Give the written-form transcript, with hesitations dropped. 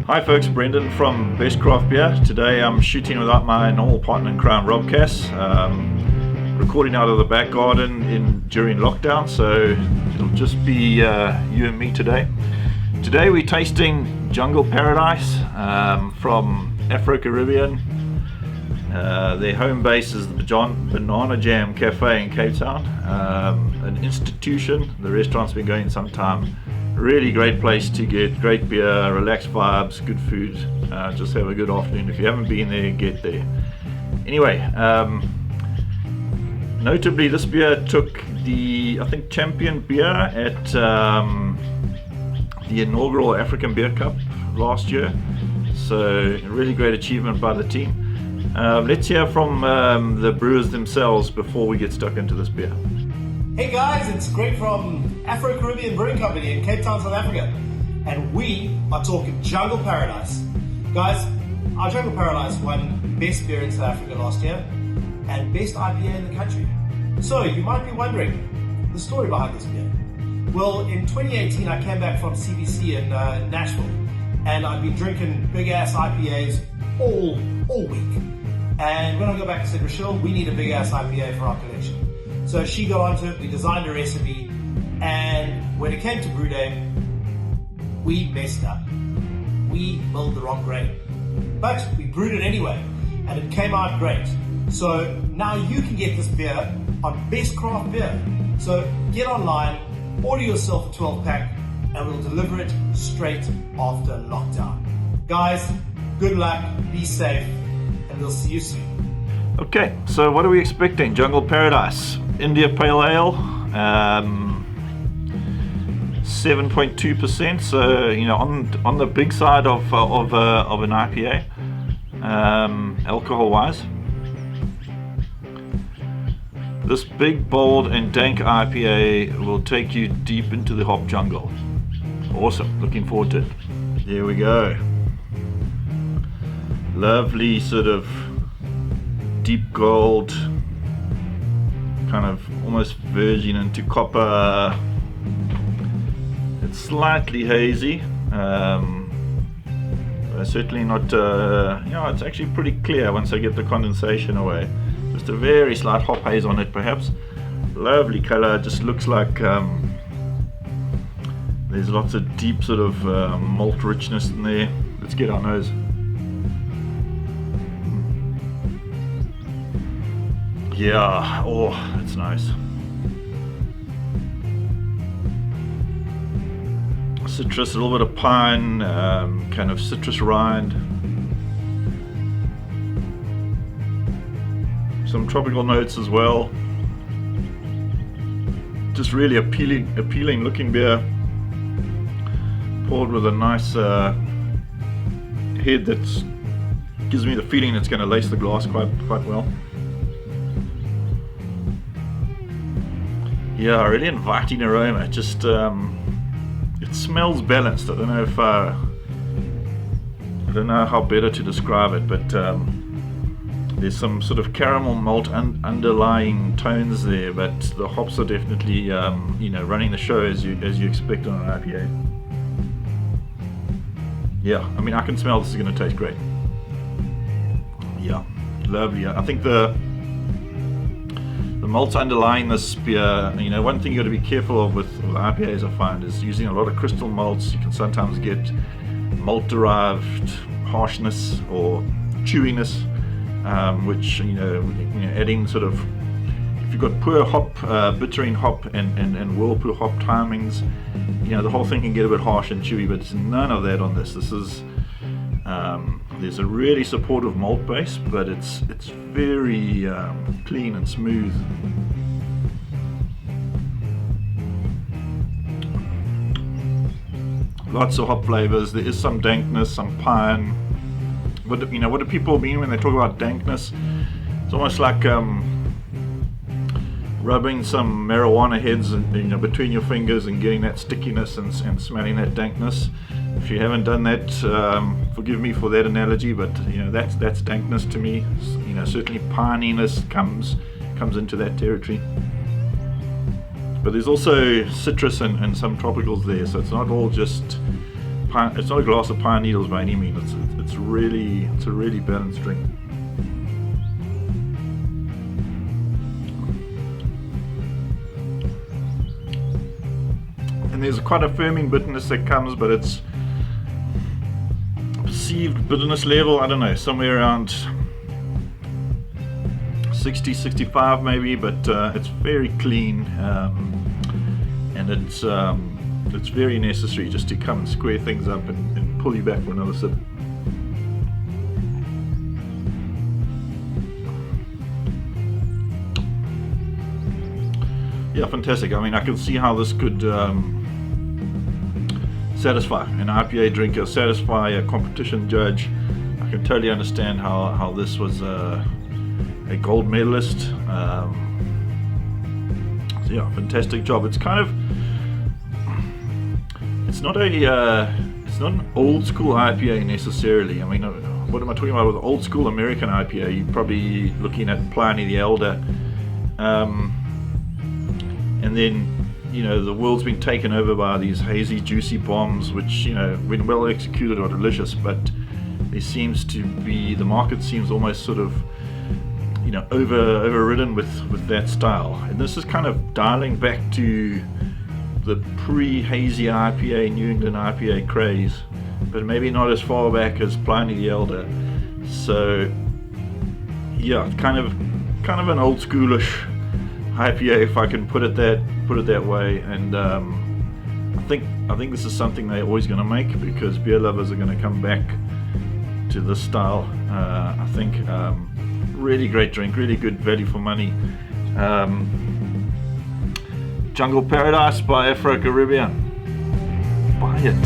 Hi folks, Brendan from Bestcraftbeer. Today I'm shooting without my normal partner in crime, Rob Cass. Recording out of the back garden during lockdown, so it'll just be you and me today. Today we're tasting Jungle Paradise from Afro Caribbean. Their home base is the Banana Jam Cafe in Cape Town, an institution. The restaurant's been going some time. Really great place to get great beer, relaxed vibes, good food, just have a good afternoon. If you haven't been there, get there. Anyway, notably this beer took the, I think, champion beer at the inaugural African Beer Cup last year. So a really great achievement by the team. Let's hear from the brewers themselves before we get stuck into this beer. Hey guys, it's Greg from Afro Caribbean Brewing Company in Cape Town, South Africa, and we are talking Jungle Paradise. Guys, our Jungle Paradise won Best Beer in South Africa last year and Best IPA in the country. So you might be wondering the story behind this beer. Well, in 2018 I came back from CBC in Nashville, and I'd been drinking big ass IPAs all week. And when I go back, I said, Rochelle, we need a big ass IPA for our collection. So she got onto it, we designed a recipe, and when it came to brew day, we messed up. We milled the wrong grain. But we brewed it anyway, and it came out great. So now you can get this beer on Bestcraftbeer. So get online, order yourself a 12-pack, and we'll deliver it straight after lockdown. Guys, good luck, be safe, and we'll see you soon. Okay, so what are we expecting? Jungle Paradise, India Pale Ale, 7.2%. So on the big side of an IPA, alcohol-wise. This big, bold, and dank IPA will take you deep into the hop jungle. Awesome, looking forward to it. There we go. Lovely sort of deep gold, kind of almost verging into copper. It's slightly hazy, certainly not, it's actually pretty clear once I get the condensation away. Just a very slight hop haze on it perhaps. Lovely color, just looks like there's lots of deep sort of malt richness in there. Let's get our nose. Yeah, oh, that's nice. Citrus, a little bit of pine, kind of citrus rind. Some tropical notes as well. Just really appealing looking beer. Poured with a nice head that gives me the feeling it's going to lace the glass quite well. Yeah, really inviting aroma. Just it smells balanced. I don't know how better to describe it, but there's some sort of caramel malt underlying tones there, but the hops are definitely running the show as you expect on an IPA. Yeah, I mean, I can smell this is going to taste great. Yeah, lovely. I think the malts underlying this beer, one thing you got to be careful of with IPAs, I find, is using a lot of crystal malts. You can sometimes get malt derived harshness or chewiness, which adding sort of, if you've got poor hop, bittering hop and whirlpool hop timings, the whole thing can get a bit harsh and chewy, but there's none of that on this. This is there's a really supportive malt base, but it's very clean and smooth. Lots of hop flavors. There is some dankness, some pine. What do people mean when they talk about dankness? It's almost like rubbing some marijuana heads between your fingers and getting that stickiness and smelling that dankness. If you haven't done that, forgive me for that analogy, but that's dankness to me. Certainly pininess comes into that territory. But there's also citrus and some tropicals there, so it's not all just it's not a glass of pine needles by any means. It's a really balanced drink. And there's quite a firming bitterness that comes, but it's perceived bitterness level, I don't know, somewhere around 60, 65 maybe, but it's very clean, and it's very necessary just to come and square things up and pull you back for another sip. Yeah, fantastic. I mean, I can see how this could satisfy an IPA drinker, satisfy a competition judge. I can totally understand how this was a gold medalist. So yeah, fantastic job. It's kind of, it's not an old school IPA necessarily. I mean, what am I talking about with old school American IPA? You're probably looking at Pliny the Elder, and then, you know, the world's been taken over by these hazy, juicy bombs, which, you know, when well executed are delicious, but there seems to be, the market seems almost sort of, you know, overridden with that style. And this is kind of dialing back to the pre-hazy IPA, New England IPA craze, but maybe not as far back as Pliny the Elder. So yeah, kind of an old schoolish IPA, if I can put it that way. And I think this is something they're always going to make, because beer lovers are going to come back to this style. I think really great drink, really good value for money. Jungle Paradise by Afro Caribbean. Buy it.